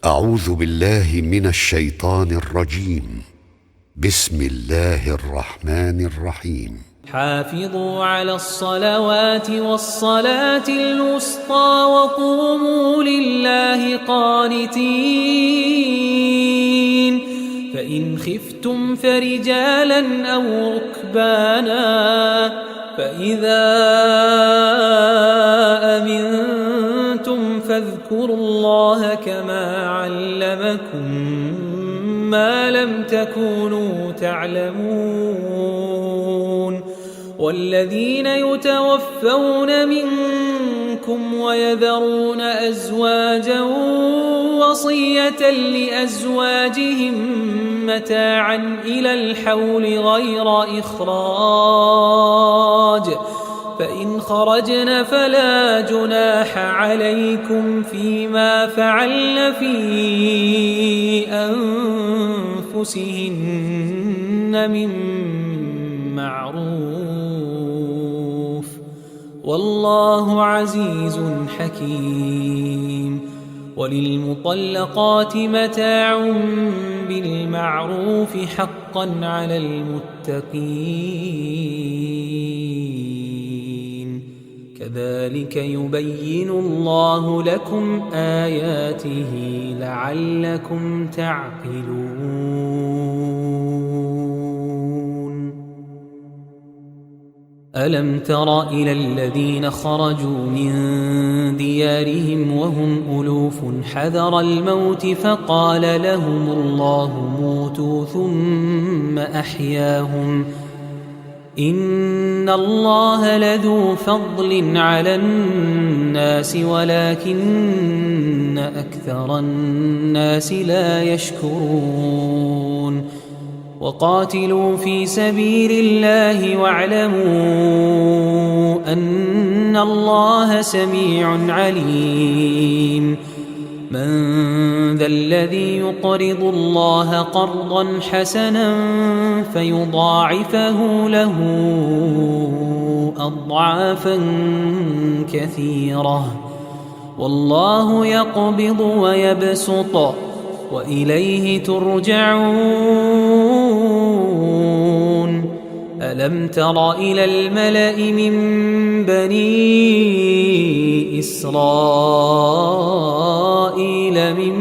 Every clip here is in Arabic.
أعوذ بالله من الشيطان الرجيم. بسم الله الرحمن الرحيم. حافظوا على الصلوات والصلاة الوسطى وقوموا لله قانتين. فإن خفتم فرجالا أو ركبانا فإذا أمنتم فاذكروا الله كما علمكم ما لم تكونوا تعلمون. والذين يتوفون منكم ويذرون أزواجا وصية لأزواجهم متاعا إلى الحول غير إخراج فإن خرجن فلا جناح عليكم فيما فعلن في أنفسهن من معروف والله عزيز حكيم. وللمطلقات متاع بالمعروف حقا على المتقين. كذلك يبين الله لكم آياته لعلكم تعقلون. ألم تر إلى الذين خرجوا من ديارهم وهم ألوف حذر الموت فقال لهم الله موتوا ثم أحياهم إن الله لذو فضل على الناس ولكن أكثر الناس لا يشكرون. وقاتلوا في سبيل الله واعلموا أن الله سميع عليم. من ذا الذي يقرض الله قرضا حسنا فيضاعفه له أضعافا كثيرة والله يقبض ويبسط وإليه ترجعون. ألم تر إلى الملأ من بني إسرائيل من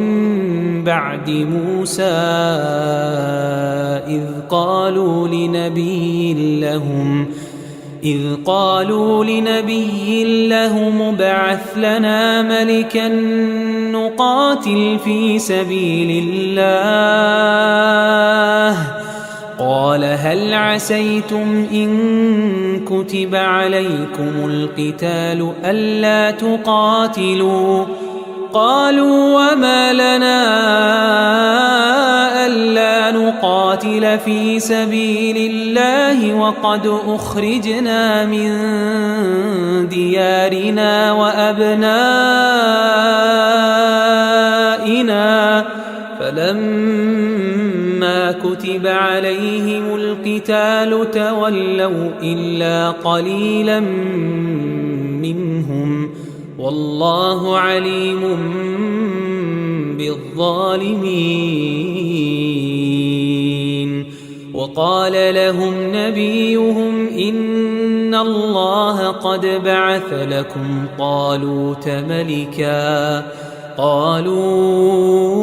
بعد موسى إذ قالوا لنبي لهم ابعث لنا ملكا نقاتل في سبيل الله قال هل عسيتم إن كتب عليكم القتال ألا تقاتلوا قالوا وما لنا ألا نقاتل في سبيل الله وقد أخرجنا من ديارنا وأبنائنا فلما كتب عليهم القتال تولوا إلا قليلا منهم والله عليم بالظالمين. وقال لهم نبيهم إن الله قد بعث لكم طالوت ملكا قالوا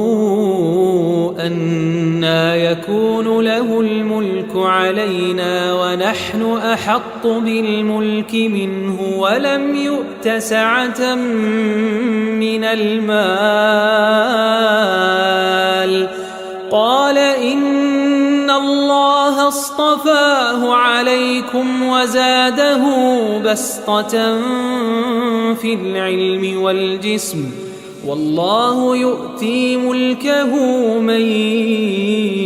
أنى يكون له الملك علينا ونحن أحق بالملك منه ولم يؤت سعة من المال قال إن الله اصطفاه عليكم وزاده بسطة في العلم والجسم والله يؤتي ملكه من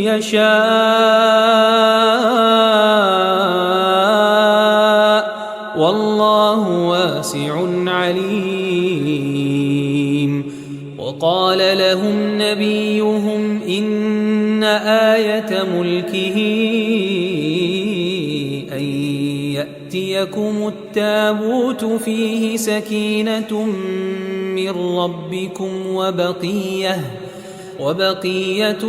يشاء والله واسع عليم. وقال لهم نبيهم إن آية ملكه أن يأتيكم التابوت فيه سكينة من ربكم وبقية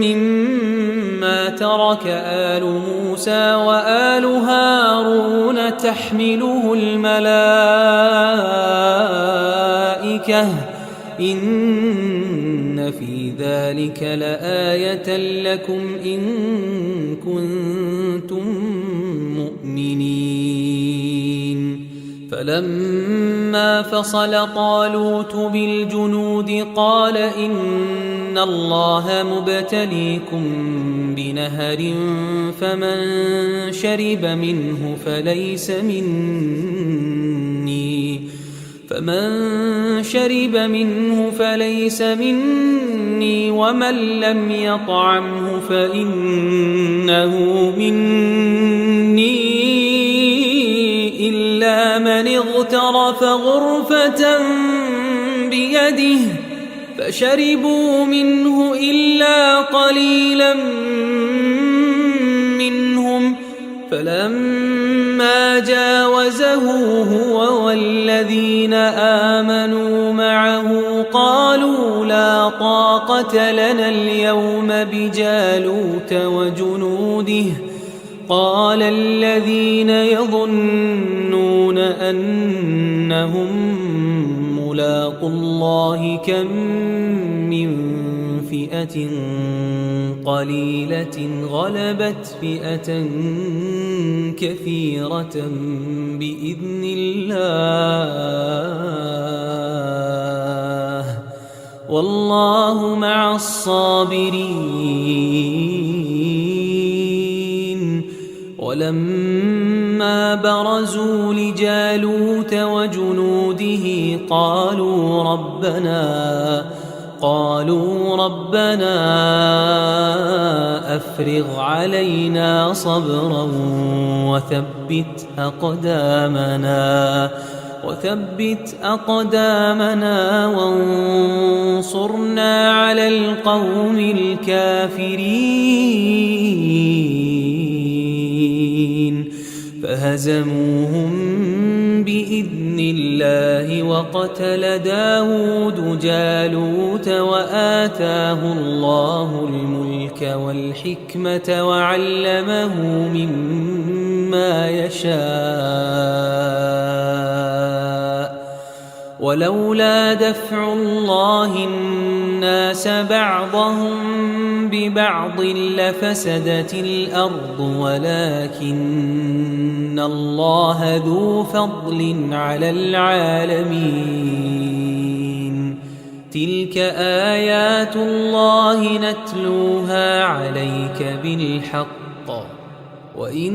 مما ترك آل موسى وآل هارون تحمله الملائكة إن في ذلك لآية لكم إن كنتم مؤمنين فلما فصل طالوت بالجنود قال إن الله مبتليكم بنهر فمن شرب منه فليس مني ومن لم يطعمه فإنه مني إلا من اغترف غرفة بيده فشربوا منه إلا قليلا منهم فلما جاوزه هو والذين آمنوا معه قالوا لا طاقة لنا اليوم بجالوت وجنوده قال الذين يظنون أنهم ملاقو الله كم من فئة قليلة غلبت فئة كثيرة بإذن الله والله مع الصابرين ولما برزوا لجالوت وجنوده قالوا ربنا أفرغ علينا صبرا وثبت أقدامنا وانصرنا على القوم الكافرين فهزموهم بإذن الله وقتل داود جالوت وآتاه الله الملك والحكمة وعلمه مما يشاء ولولا دفع الله الناس بعضهم ببعض لفسدت الأرض ولكن الله ذو فضل على العالمين تلك آيات الله نتلوها عليك بالحق وإنك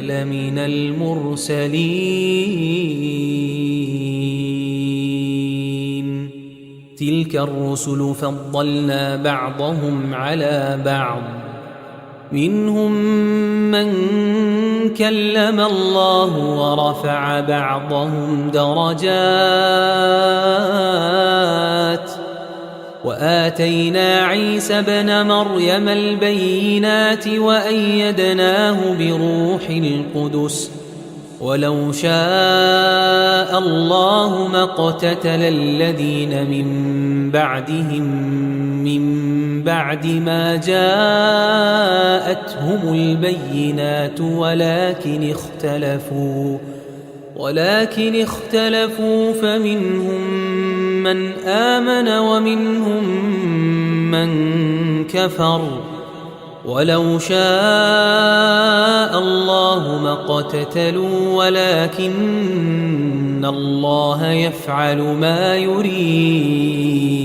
لمن المرسلين تلك الرسل فضلنا بعضهم على بعض منهم من كلم الله ورفع بعضهم درجات وآتينا عيسى ابن مريم البينات وأيدناه بروح القدس ولو شاء الله ما اقتتل الذين من بعدهم من بعد ما جاءتهم البينات ولكن اختلفوا فمنهم من آمن ومنهم من كفر ولو شاء الله ما اقتتلوا ولكن الله يفعل ما يريد